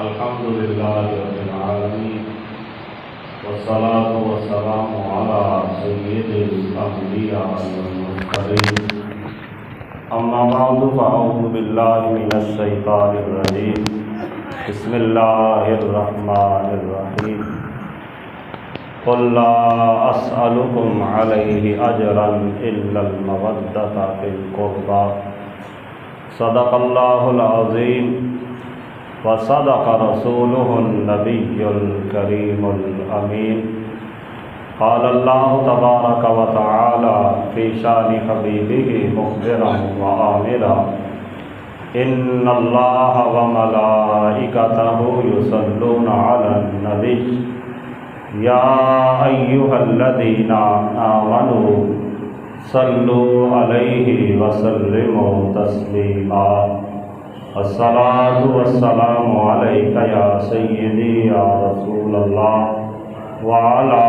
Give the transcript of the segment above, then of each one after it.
الحمد لله رب العالمين والصلاة والسلام على سيد الأنبياء والمرسلين أما بعد فأعوذ بالله من الشيطان الرجيم بسم الله الرحمن الرحيم قل لا أسألكم عليه أجرا إلا المودة في القربى صدق الله العظيم وصدق رسوله النبي الكريم الأمين قال الله تبارك وتعالى في شان حبيبه مخبرا وآمرا إن الله وملائكته يصلون على النبي يا أيها الذين آمنوا صلوا عليه وسلموا تسليما الصلاة والسلام عليك يا سيدي يا رسول الله وعلى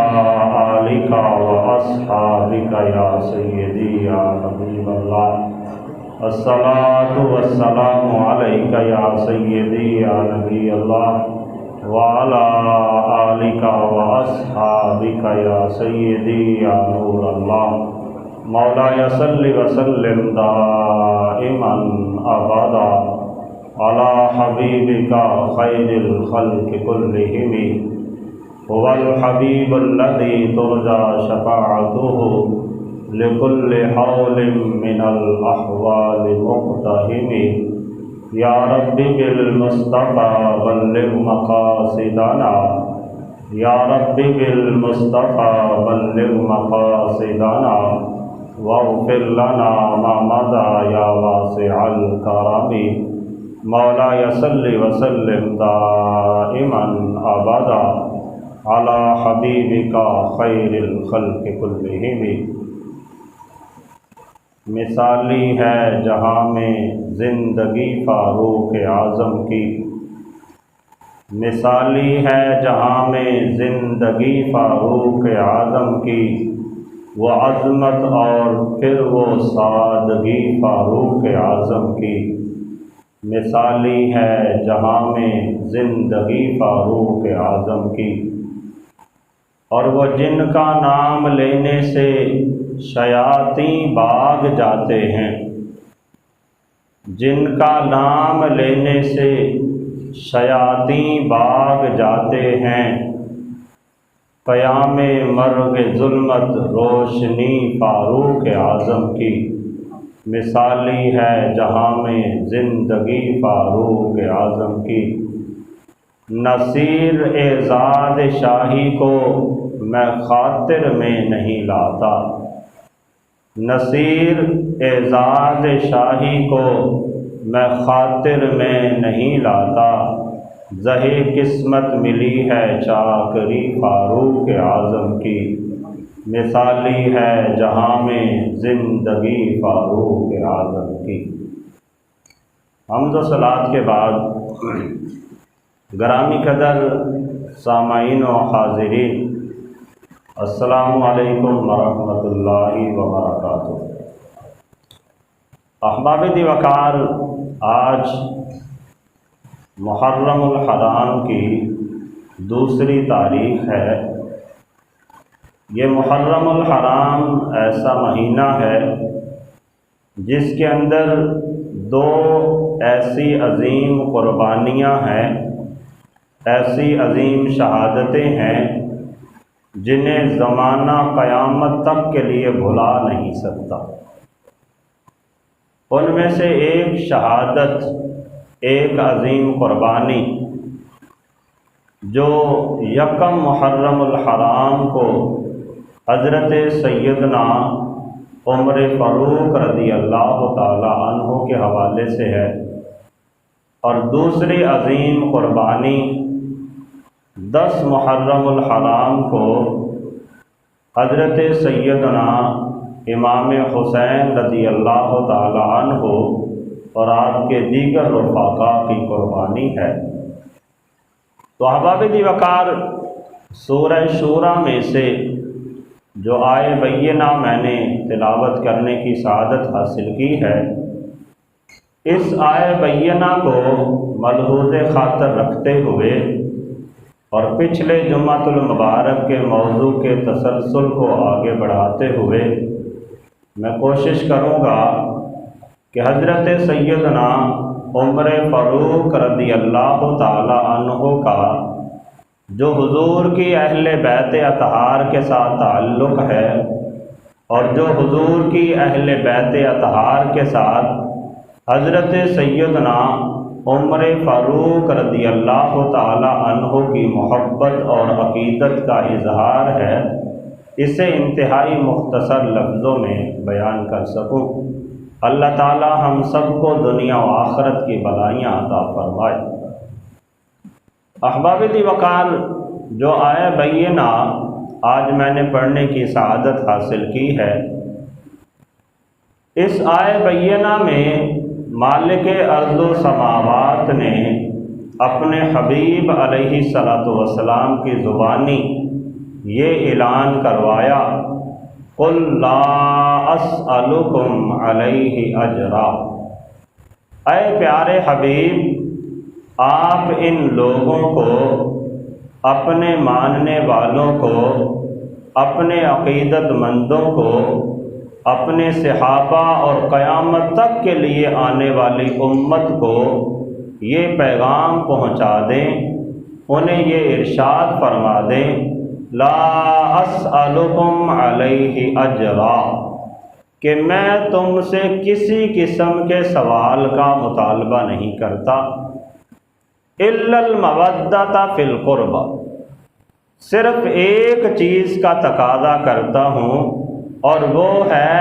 آلك وأصحابك يا سيدي يا حبيب الله الصلاة والسلام عليك يا سيدي يا نبي الله وعلى آلك وأصحابك يا سيدي يا نور الله مولاي صل وسلم دائما أبدا على حبيبك خير الخلق كلهم هو الحبيب الذي ترجى شفاعته لكل حول من الأحوال مقتهم يا رب بالمصطفى بلغ مقاصدنا يا رب بالمصطفى بلغ مقاصدنا واغفر لنا ما مضى يا واسع الكرم مولاي صل وسلم دائما ابدا على حبیبک خیر الخلق کلہم مثالی ہے جہاں میں زندگی فاروق اعظم کی مثالی ہے جہاں میں زندگی فاروق اعظم کی وہ عظمت اور پھر وہ سادگی فاروق اعظم کی مثالی ہے جہاں میں زندگی فاروق اعظم کی اور وہ جن کا نام لینے سے شیاطیں بھاگ جاتے ہیں جن کا نام لینے سے شیاطیں بھاگ جاتے ہیں قیام مرگ ظلمت روشنی فاروق اعظم کی مثالی ہے جہاں میں زندگی فاروق اعظم کی نصیر اعزاز شاہی کو میں خاطر میں نہیں لاتا نصیر اعزاز شاہی کو میں خاطر میں نہیں لاتا زہے قسمت ملی ہے چاکری فاروق اعظم کی مثالی ہے جہاں میں زندگی فاروق اعظم کی حمد و صلات کے بعد گرامی قدر سامعین و حاضرین السلام علیکم ورحمۃ اللہ وبرکاتہ احباب دی وقار آج محرم الحرام کی دوسری تاریخ ہے یہ محرم الحرام ایسا مہینہ ہے جس کے اندر دو ایسی عظیم قربانیاں ہیں ایسی عظیم شہادتیں ہیں جنہیں زمانہ قیامت تک کے لیے بھلا نہیں سکتا ان میں سے ایک شہادت ایک عظیم قربانی جو یکم محرم الحرام کو حضرت سیدنا عمر فاروق رضی اللہ تعالی عنہ کے حوالے سے ہے اور دوسری عظیم قربانی 10 محرم الحرام کو حضرت سیدنا امام حسین رضی اللہ تعالی عنہ اور آپ کے دیگر رفقا کی قربانی ہے تو احباب دی وقار سورہ شورى میں سے جو آئے بینہ میں نے تلاوت کرنے کی سعادت حاصل کی ہے اس آئے بینہ کو ملحوظ خاطر رکھتے ہوئے اور پچھلے جمعۃ المبارک کے موضوع کے تسلسل کو آگے بڑھاتے ہوئے میں کوشش کروں گا کہ حضرت سیدنا عمر فاروق رضی اللہ تعالی عنہ کا جو حضور کی اہل بیت اطہار کے ساتھ تعلق ہے اور جو حضور کی اہل بیت اطہار کے ساتھ حضرت سیدنا عمر فاروق رضی اللہ تعالی عنہ کی محبت اور عقیدت کا اظہار ہے، اسے انتہائی مختصر لفظوں میں بیان کر سکوں۔ اللہ تعالی ہم سب کو دنیا و آخرت کی بھلائیاں عطا فرمائے۔ احباب دی وقار، جو آیہ بینہ آج میں نے پڑھنے کی سعادت حاصل کی ہے، اس آیہ بینہ میں مالک ارض و سماوات نے اپنے حبیب علیہ السلام کی زبانی یہ اعلان کروایا، قُلْ لَا أَسْأَلُكُمْ عَلَيْهِ أَجْرًا۔ اے پیارے حبیب، آپ ان لوگوں کو، اپنے ماننے والوں کو، اپنے عقیدت مندوں کو، اپنے صحابہ اور قیامت تک کے لیے آنے والی امت کو یہ پیغام پہنچا دیں، انہیں یہ ارشاد فرما دیں، لا اسألکم علیہ اجرا، کہ میں تم سے کسی قسم کے سوال کا مطالبہ نہیں کرتا، الا المودۃ فی القربہ، صرف ایک چیز کا تقاضا کرتا ہوں اور وہ ہے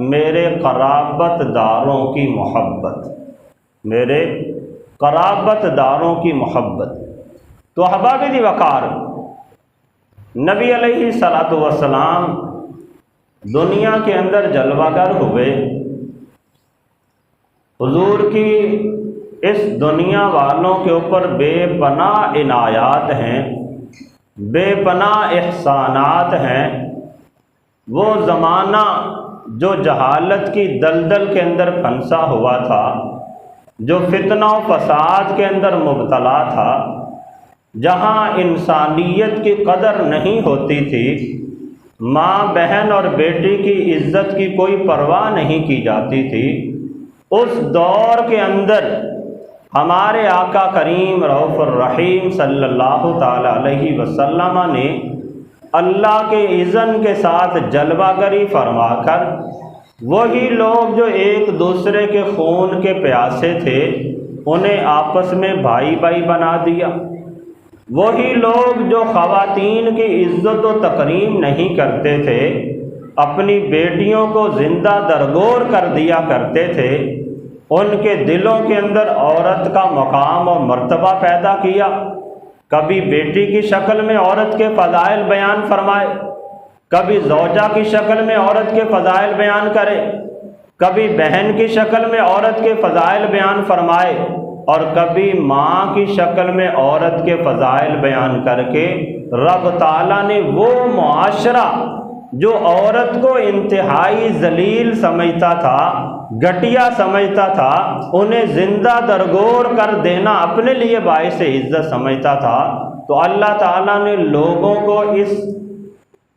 میرے قرابت داروں کی محبت، میرے قرابت داروں کی محبت۔ تو احباب دی وقار، نبی علیہ السلام دنیا کے اندر جلوہ گر ہوئے، حضور کی اس دنیا والوں کے اوپر بے پناہ عنایات ہیں، بے پناہ احسانات ہیں۔ وہ زمانہ جو جہالت کی دلدل کے اندر پھنسا ہوا تھا، جو فتنہ و فساد کے اندر مبتلا تھا، جہاں انسانیت کی قدر نہیں ہوتی تھی، ماں بہن اور بیٹی کی عزت کی کوئی پرواہ نہیں کی جاتی تھی، اس دور کے اندر ہمارے آقا کریم رؤوف الرحیم صلی اللہ تعالی علیہ وسلم نے اللہ کے اذن کے ساتھ جلوہ گری فرما کر وہی لوگ جو ایک دوسرے کے خون کے پیاسے تھے انہیں آپس میں بھائی بھائی بنا دیا، وہی لوگ جو خواتین کی عزت و تکریم نہیں کرتے تھے، اپنی بیٹیوں کو زندہ درگور کر دیا کرتے تھے، ان کے دلوں کے اندر عورت کا مقام اور مرتبہ پیدا کیا۔ کبھی بیٹی کی شکل میں عورت کے فضائل بیان فرمائے، کبھی زوجہ کی شکل میں عورت کے فضائل بیان کرے، کبھی بہن کی شکل میں عورت کے فضائل بیان فرمائے، اور کبھی ماں کی شکل میں عورت کے فضائل بیان کر کے رب تعالیٰ نے وہ معاشرہ جو عورت کو انتہائی ذلیل سمجھتا تھا، گھٹیا سمجھتا تھا، انہیں زندہ درگور کر دینا اپنے لیے باعث عزت سمجھتا تھا، تو اللہ تعالیٰ نے لوگوں کو اس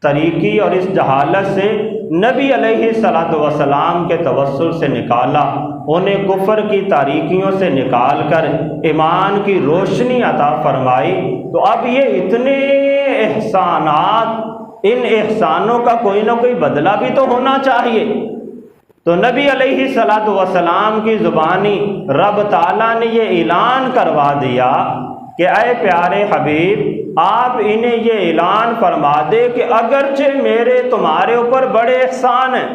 طریقی اور اس جہالت سے نبی علیہ السلام کے توسل سے نکالا، انہیں کفر کی تاریکیوں سے نکال کر ایمان کی روشنی عطا فرمائی۔ تو اب یہ اتنے احسانات، ان احسانوں کا کوئی نہ کوئی بدلہ بھی تو ہونا چاہیے۔ تو نبی علیہ السلام کی زبانی رب تعالیٰ نے یہ اعلان کروا دیا کہ اے پیارے حبیب، آپ انہیں یہ اعلان فرما دے کہ اگرچہ میرے تمہارے اوپر بڑے احسان ہیں،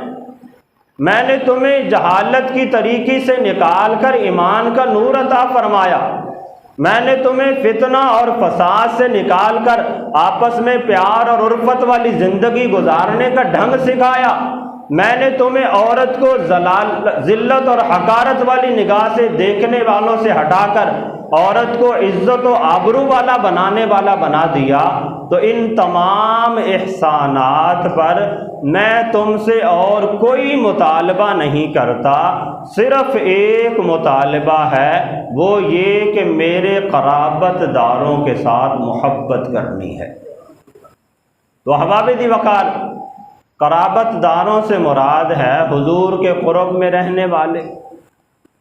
میں نے تمہیں جہالت کی طریقے سے نکال کر ایمان کا نور عطا فرمایا، میں نے تمہیں فتنہ اور فساد سے نکال کر آپس میں پیار اور الفت والی زندگی گزارنے کا ڈھنگ سکھایا، میں نے تمہیں عورت کو ذلت اور حقارت والی نگاہ سے دیکھنے والوں سے ہٹا کر عورت کو عزت و آبرو والا بنانے والا بنا دیا، تو ان تمام احسانات پر میں تم سے اور کوئی مطالبہ نہیں کرتا، صرف ایک مطالبہ ہے، وہ یہ کہ میرے قرابت داروں کے ساتھ محبت کرنی ہے۔ تو احباب دی وقار، قرابت داروں سے مراد ہے حضور کے قرب میں رہنے والے۔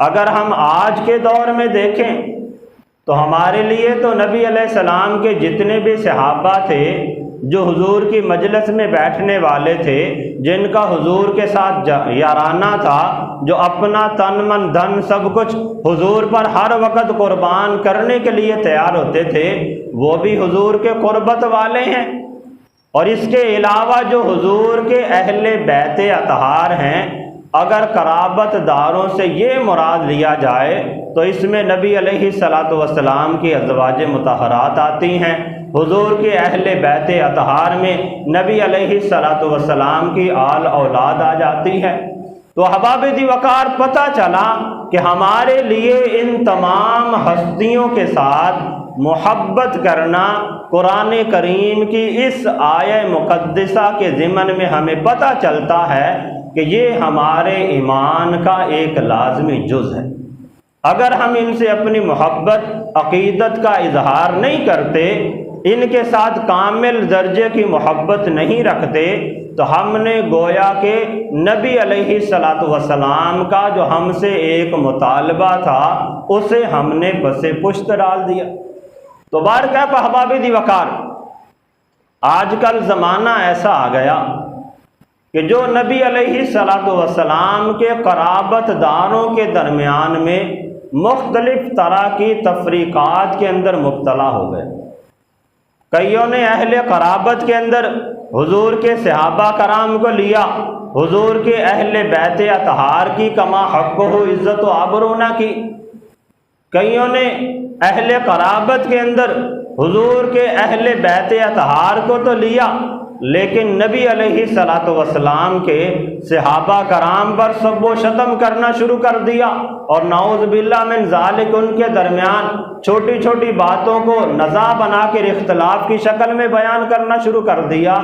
اگر ہم آج کے دور میں دیکھیں تو ہمارے لیے تو نبی علیہ السلام کے جتنے بھی صحابہ تھے جو حضور کی مجلس میں بیٹھنے والے تھے، جن کا حضور کے ساتھ یارانہ تھا، جو اپنا تن من دھن سب کچھ حضور پر ہر وقت قربان کرنے کے لیے تیار ہوتے تھے، وہ بھی حضور کے قربت والے ہیں۔ اور اس کے علاوہ جو حضور کے اہل بیت اطہار ہیں، اگر قرابت داروں سے یہ مراد لیا جائے تو اس میں نبی علیہ الصلاۃ والسلام کی ازواج مطہرات آتی ہیں، حضور کے اہل بیت اطہار میں نبی علیہ الصلاۃ والسلام کی آل اولاد آ جاتی ہے۔ تو احباب دی وقار، پتہ چلا کہ ہمارے لیے ان تمام ہستیوں کے ساتھ محبت کرنا قرآن کریم کی اس آیہ مقدسہ کے ضمن میں ہمیں پتہ چلتا ہے کہ یہ ہمارے ایمان کا ایک لازمی جز ہے۔ اگر ہم ان سے اپنی محبت عقیدت کا اظہار نہیں کرتے، ان کے ساتھ کامل درجے کی محبت نہیں رکھتے، تو ہم نے گویا کہ نبی علیہ الصلاۃ والسلام کا جو ہم سے ایک مطالبہ تھا اسے ہم نے پس پشت ڈال دیا۔ تو بارکیف احباب دی وقار، آج کل زمانہ ایسا آ گیا کہ جو نبی علیہ الصلاۃ والسلام کے قرابت داروں کے درمیان میں مختلف طرح کی تفریقات کے اندر مبتلا ہو گئے۔ کئیوں نے اہل قرابت کے اندر حضور کے صحابہ کرام کو لیا، حضور کے اہل بیت اطہار کی کما حق ہو عزت و آبرو نہ کی۔ کئیوں نے اہل قرابت کے اندر حضور کے اہل بیت اطہار کو تو لیا، لیکن نبی علیہ الصلاۃ والسلام کے صحابہ کرام پر سب و شتم کرنا شروع کر دیا، اور نعوذ باللہ من ذالک ان کے درمیان چھوٹی چھوٹی باتوں کو نزاع بنا کر اختلاف کی شکل میں بیان کرنا شروع کر دیا۔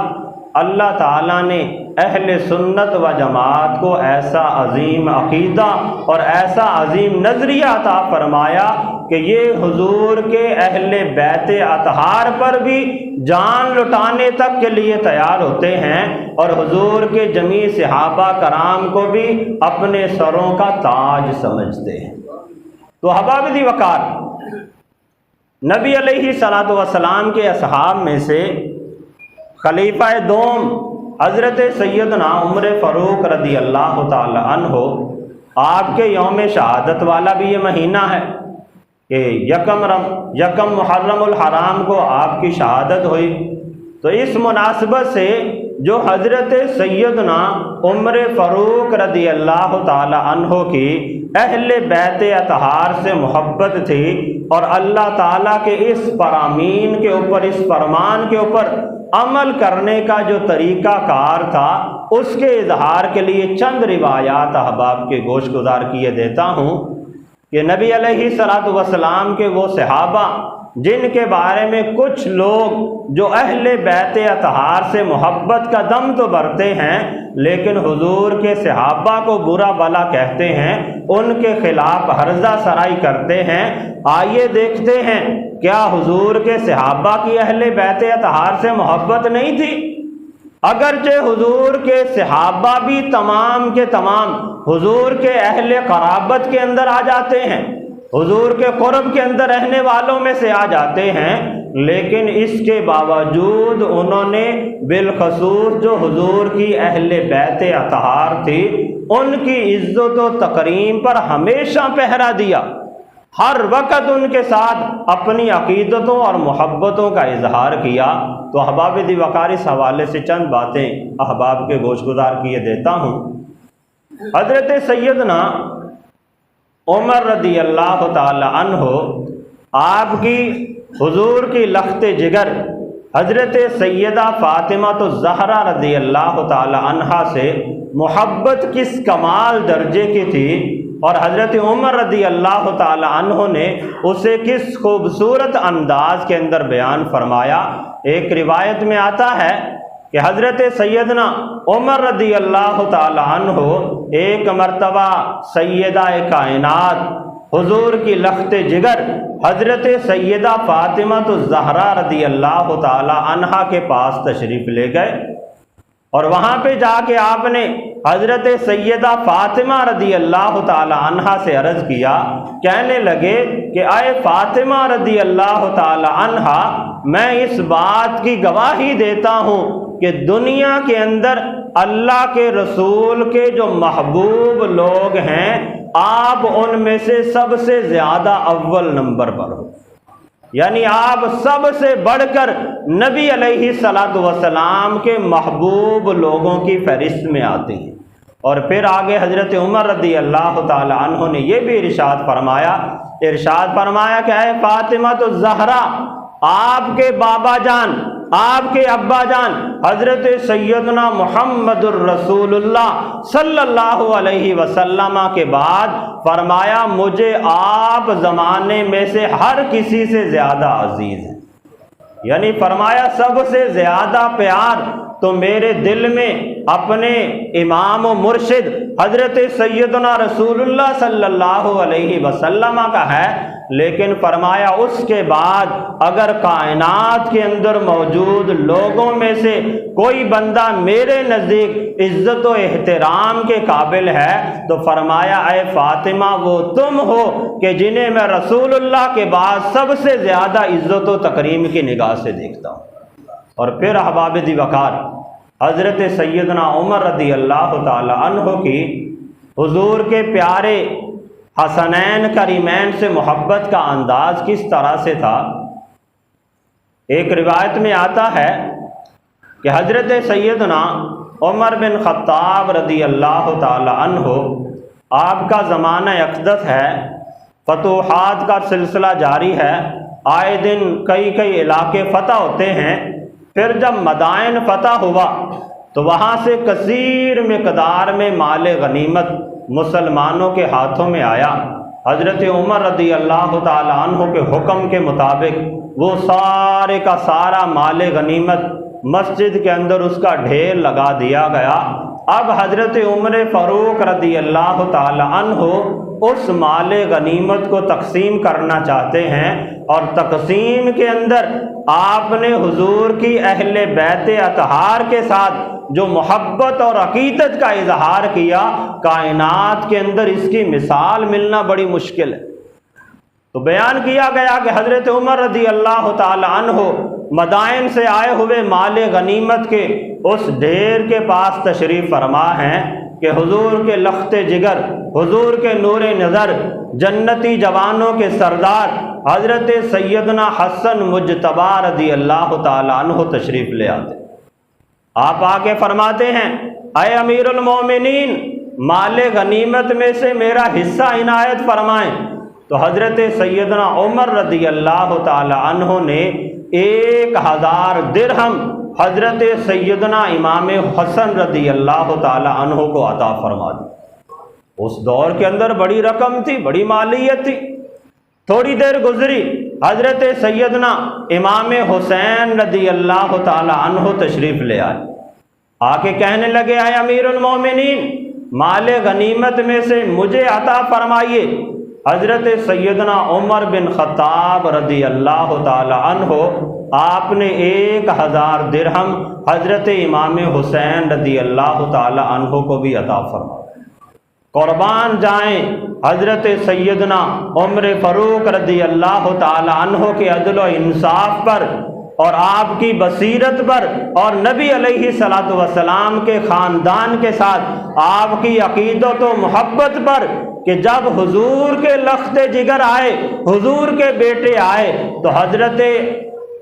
اللہ تعالیٰ نے اہل سنت و جماعت کو ایسا عظیم عقیدہ اور ایسا عظیم نظریہ عطا فرمایا کہ یہ حضور کے اہل بیت اطہار پر بھی جان لٹانے تک کے لیے تیار ہوتے ہیں، اور حضور کے جمیع صحابہ کرام کو بھی اپنے سروں کا تاج سمجھتے ہیں۔ تو احباب دی وقار، نبی علیہ الصلاۃ والسلام کے اصحاب میں سے خلیفہ دوم حضرت سیدنا عمر فاروق رضی اللہ تعالی عنہ، آپ کے یوم شہادت والا بھی یہ مہینہ ہے کہ یکم محرم الحرام کو آپ کی شہادت ہوئی۔ تو اس مناسبت سے جو حضرت سیدنا عمر فاروق رضی اللہ تعالی عنہ کی اہل بیت اطہار سے محبت تھی، اور اللہ تعالیٰ کے اس فرامین کے اوپر، اس فرمان کے اوپر عمل کرنے کا جو طریقہ کار تھا، اس کے اظہار کے لیے چند روایات احباب کے گوش گزار کیے دیتا ہوں کہ نبی علیہ الصلاۃ والسلام کے وہ صحابہ جن کے بارے میں کچھ لوگ جو اہل بیت اطہار سے محبت کا دم تو بھرتے ہیں لیکن حضور کے صحابہ کو برا بھلا کہتے ہیں، ان کے خلاف ہرزہ سرائی کرتے ہیں۔ آئیے دیکھتے ہیں کیا حضور کے صحابہ کی اہل بیت اطہار سے محبت نہیں تھی؟ اگرچہ حضور کے صحابہ بھی تمام کے تمام حضور کے اہل قرابت کے اندر آ جاتے ہیں، حضور کے قرب کے اندر رہنے والوں میں سے آ جاتے ہیں، لیکن اس کے باوجود انہوں نے بالخصوص جو حضور کی اہل بیت اطہار تھی ان کی عزت و تکریم پر ہمیشہ پہرا دیا، ہر وقت ان کے ساتھ اپنی عقیدتوں اور محبتوں کا اظہار کیا۔ تو احباب دی وقار، اس حوالے سے چند باتیں احباب کے گوش گزار کیے دیتا ہوں۔ حضرت سیدنا عمر رضی اللہ تعالی عنہ، آپ کی حضور کی لخت جگر حضرت سیدہ فاطمہ الزہرا رضی اللہ تعالی عنہا سے محبت کس کمال درجے کی تھی، اور حضرت عمر رضی اللہ تعالی عنہ نے اسے کس خوبصورت انداز کے اندر بیان فرمایا۔ ایک روایت میں آتا ہے کہ حضرت سیدنا عمر رضی اللہ تعالی عنہ ایک مرتبہ سیدہ کائنات حضور کی لخت جگر حضرت سیدہ فاطمہ الزہرا رضی اللہ تعالی عنہا کے پاس تشریف لے گئے، اور وہاں پہ جا کے آپ نے حضرت سیدہ فاطمہ رضی اللہ تعالی عنہا سے عرض کیا، کہنے لگے کہ اے فاطمہ رضی اللہ تعالی عنہا، میں اس بات کی گواہی دیتا ہوں کہ دنیا کے اندر اللہ کے رسول کے جو محبوب لوگ ہیں آپ ان میں سے سب سے زیادہ اول نمبر پر ہو، یعنی آپ سب سے بڑھ کر نبی علیہ الصلوۃ والسلام کے محبوب لوگوں کی فہرست میں آتے ہیں۔ اور پھر آگے حضرت عمر رضی اللہ تعالی عنہ نے یہ بھی ارشاد فرمایا کہ اے فاطمہ الزہرا، آپ کے بابا جان، آپ کے ابا جان حضرت سیدنا محمد الرسول اللہ صلی اللہ علیہ وسلم کے بعد فرمایا مجھے آپ زمانے میں سے ہر کسی سے زیادہ عزیز ہیں، یعنی فرمایا سب سے زیادہ پیار تو میرے دل میں اپنے امام و مرشد حضرت سیدنا رسول اللہ صلی اللہ علیہ وسلم کا ہے، لیکن فرمایا اس کے بعد اگر کائنات کے اندر موجود لوگوں میں سے کوئی بندہ میرے نزدیک عزت و احترام کے قابل ہے تو فرمایا اے فاطمہ وہ تم ہو کہ جنہیں میں رسول اللہ کے بعد سب سے زیادہ عزت و تکریم کی نگاہ سے دیکھتا ہوں۔ اور پھر احباب دی وقار حضرت سیدنا عمر رضی اللہ تعالی عنہ کی حضور کے پیارے حسنین کریمین سے محبت کا انداز کس طرح سے تھا۔ ایک روایت میں آتا ہے کہ حضرت سیدنا عمر بن خطاب رضی اللہ تعالی عنہ، آپ کا زمانہ اقدس ہے، فتوحات کا سلسلہ جاری ہے، آئے دن کئی علاقے فتح ہوتے ہیں۔ پھر جب مدائن فتح ہوا تو وہاں سے کثیر مقدار میں مال غنیمت مسلمانوں کے ہاتھوں میں آیا۔ حضرت عمر رضی اللہ تعالی عنہ کے حکم کے مطابق وہ سارے کا سارا مال غنیمت مسجد کے اندر اس کا ڈھیر لگا دیا گیا۔ اب حضرت عمر فاروق رضی اللہ تعالی عنہ اس مال غنیمت کو تقسیم کرنا چاہتے ہیں، اور تقسیم کے اندر آپ نے حضور کی اہل بیت اطہار کے ساتھ جو محبت اور عقیدت کا اظہار کیا، کائنات کے اندر اس کی مثال ملنا بڑی مشکل ہے۔ تو بیان کیا گیا کہ حضرت عمر رضی اللہ تعالی عنہ مدائن سے آئے ہوئے مال غنیمت کے اس ڈھیر کے پاس تشریف فرما ہیں کہ حضور کے لخت جگر، حضور کے نور نظر، جنتی جوانوں کے سردار حضرت سیدنا حسن مجتبی رضی اللہ تعالی عنہ تشریف لے آتے۔ آپ آگے فرماتے ہیں اے امیر المومنین، مال غنیمت میں سے میرا حصہ عنایت فرمائیں۔ تو حضرت سیدنا عمر رضی اللہ تعالی عنہ نے 1000 درہم حضرت سیدنا امام حسن رضی اللہ تعالی عنہ کو عطا فرما دی۔ اس دور کے اندر بڑی رقم تھی، بڑی مالیت تھی۔ تھوڑی دیر گزری، حضرت سیدنا امام حسین رضی اللہ تعالی عنہ تشریف لے آئے، آ کے کہنے لگے اے امیر المومنین، مال غنیمت میں سے مجھے عطا فرمائیے۔ حضرت سیدنا عمر بن خطاب رضی اللہ تعالی عنہ آپ نے 1000 درہم حضرت امام حسین رضی اللہ تعالی عنہ کو بھی عطا فرمایا۔ قربان جائیں حضرت سیدنا عمر فاروق رضی اللہ تعالی عنہ کے عدل و انصاف پر اور آپ کی بصیرت پر اور نبی علیہ الصلوۃ والسلام کے خاندان کے ساتھ آپ کی عقیدت و محبت پر کہ جب حضور کے لخت جگر آئے، حضور کے بیٹے آئے تو حضرت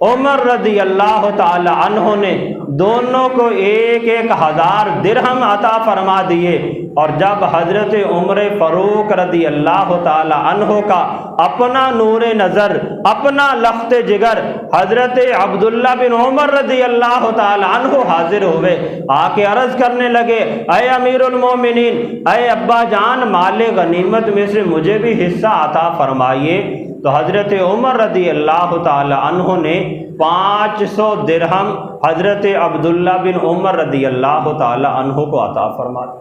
عمر رضی اللہ تعالی عنہ نے دونوں کو 1,000 درہم عطا فرما دیے، اور جب حضرت عمر فاروق رضی اللہ تعالی عنہ کا اپنا نور نظر، اپنا لخت جگر حضرت عبداللہ بن عمر رضی اللہ تعالی عنہ حاضر ہوئے، آ کے عرض کرنے لگے اے امیر المومنین، اے ابا جان، مال غنیمت میں سے مجھے بھی حصہ عطا فرمائیے۔ تو حضرت عمر رضی اللہ تعالی عنہ نے 500 درہم حضرت عبداللہ بن عمر رضی اللہ تعالی عنہ کو عطا فرما دیا۔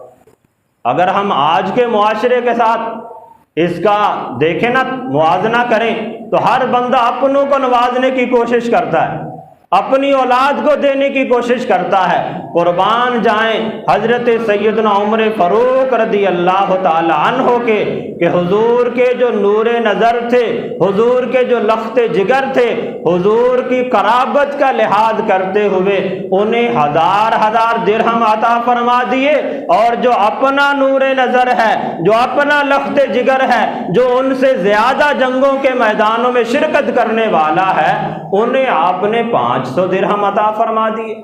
اگر ہم آج کے معاشرے کے ساتھ اس کا دیکھیں نا، موازنہ کریں، تو ہر بندہ اپنوں کو نوازنے کی کوشش کرتا ہے، اپنی اولاد کو دینے کی کوشش کرتا ہے۔ قربان جائیں حضرت سیدنا عمر فاروق رضی اللہ تعالی عنہ کے، کہ حضور کے جو نور نظر تھے، حضور کے جو لخت جگر تھے، حضور کی قرابت کا لحاظ کرتے ہوئے انہیں 1000 درہم عطا فرما دیے، اور جو اپنا نور نظر ہے، جو اپنا لخت جگر ہے، جو ان سے زیادہ جنگوں کے میدانوں میں شرکت کرنے والا ہے، انہیں آپ نے 500 درہم عطا فرما دیے۔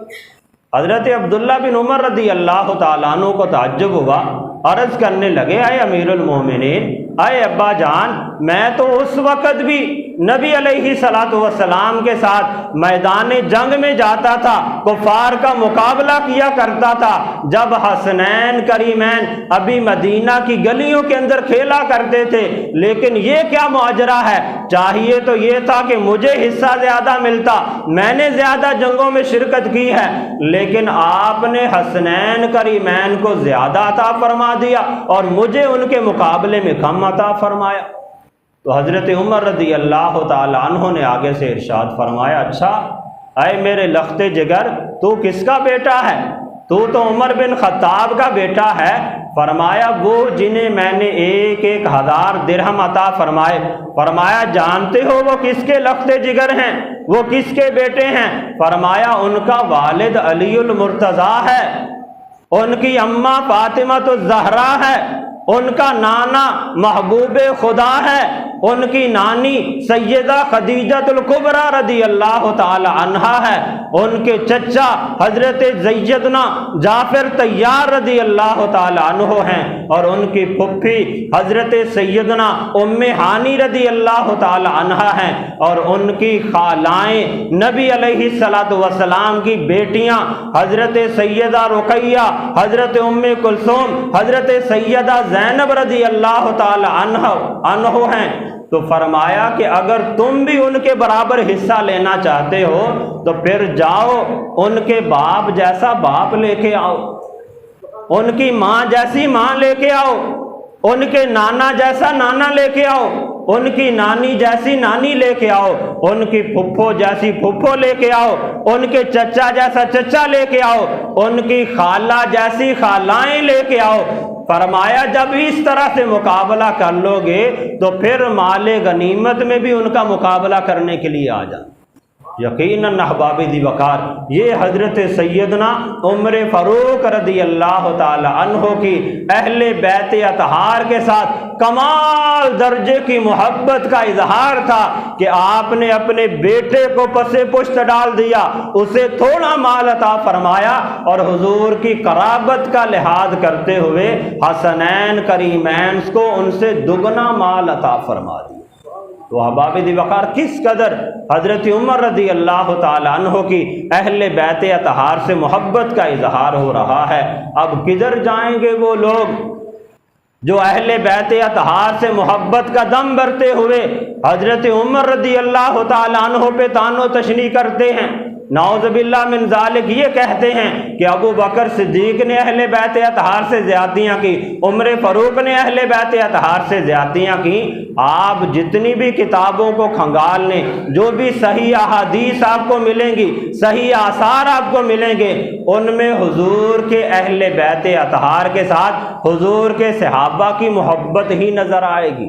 حضرت عبداللہ بن عمر رضی اللہ تعالیٰ عنہ کو تعجب ہوا، عرض کرنے لگے اے امیر المومنین، اے ابا جان، میں تو اس وقت بھی نبی علیہ السلام کے ساتھ میدان جنگ میں جاتا تھا، کفار کا مقابلہ کیا کرتا تھا، جب حسنین کریمین ابھی مدینہ کی گلیوں کے اندر کھیلا کرتے تھے، لیکن یہ کیا ماجرا ہے؟ چاہیے تو یہ تھا کہ مجھے حصہ زیادہ ملتا، میں نے زیادہ جنگوں میں شرکت کی ہے، لیکن آپ نے حسنین کریمین کو زیادہ عطا فرما دیا اور مجھے ان کے مقابلے میں کم عطا فرمایا۔ تو حضرت عمر رضی اللہ تعالی عنہ نے آگے سے ارشاد فرمایا، اچھا اے میرے لخت جگر، تو کس کا بیٹا ہے؟ تو عمر بن خطاب کا بیٹا ہے۔ فرمایا وہ جنہیں میں نے 1,000 درہم عطا فرمائے۔ فرمایا جانتے ہو وہ کس کے لخت جگر ہیں، وہ کس کے بیٹے ہیں؟ فرمایا ان کا والد علی المرتضیٰ ہے، ان کی اماں فاطمہ الزہرا ہے، ان کا نانا محبوب خدا ہے، ان کی نانی سیدہ خدیجۃ الکبریٰ رضی اللہ تعالی عنہا ہے، ان کے چچا حضرت سیدنا جعفر طیار رضی اللہ تعالی عنہ ہیں، اور ان کی پھپھی حضرت سیدنا ام ہانی رضی اللہ تعالی عنہا ہیں، اور ان کی خالائیں نبی علیہ السلام کی بیٹیاں حضرت سیدہ رقیہ، حضرت ام کلثوم، حضرت سیدہ زینب رضی اللہ تعالی عنہ ہیں۔ تو فرمایا کہ اگر تم بھی ان کے برابر حصہ لینا چاہتے ہو تو پھر جاؤ ان کے باپ جیسا باپ لے کے آؤ، ان کی ماں جیسی ماں لے کے آؤ، ان کے نانا جیسا نانا لے کے آؤ، ان کی نانی جیسی نانی لے کے آؤ، ان کی پھپھو جیسی پھپھو لے کے آؤ، ان کے چچا جیسا چچا لے کے آؤ، ان کی خالہ جیسی خالائیں لے کے آؤ۔ فرمایا جب اس طرح سے مقابلہ کر لو گے تو پھر مال غنیمت میں بھی ان کا مقابلہ کرنے کے لیے آ جانا۔ یقیناً احباب دی وقار، یہ حضرت سیدنا عمر فاروق رضی اللہ تعالی عنہ کی اہل بیت اطہار کے ساتھ کمال درجے کی محبت کا اظہار تھا کہ آپ نے اپنے بیٹے کو پسے پشت ڈال دیا، اسے تھوڑا مال عطا فرمایا، اور حضور کی قرابت کا لحاظ کرتے ہوئے حسنین کریمین کو ان سے دگنا مال عطا فرما دیا۔ تو احباب دی وقار کس قدر حضرت عمر رضی اللہ تعالی عنہ کی اہل بیت اطہار سے محبت کا اظہار ہو رہا ہے۔ اب کدھر جائیں گے وہ لوگ جو اہل بیت اطہار سے محبت کا دم بھرتے ہوئے حضرت عمر رضی اللہ تعالی عنہ پہ طعن و تشنیع کرتے ہیں، نعوذ باللہ من ذالک، یہ کہتے ہیں کہ ابو بکر صدیق نے اہل بیت اطہار سے زیادتیاں کی، عمر فاروق نے اہل بیت اطہار سے زیادتیاں کی۔ آپ جتنی بھی کتابوں کو کھنگال لیں، جو بھی صحیح احادیث آپ کو ملیں گی، صحیح آثار آپ کو ملیں گے، ان میں حضور کے اہل بیت اطہار کے ساتھ حضور کے صحابہ کی محبت ہی نظر آئے گی۔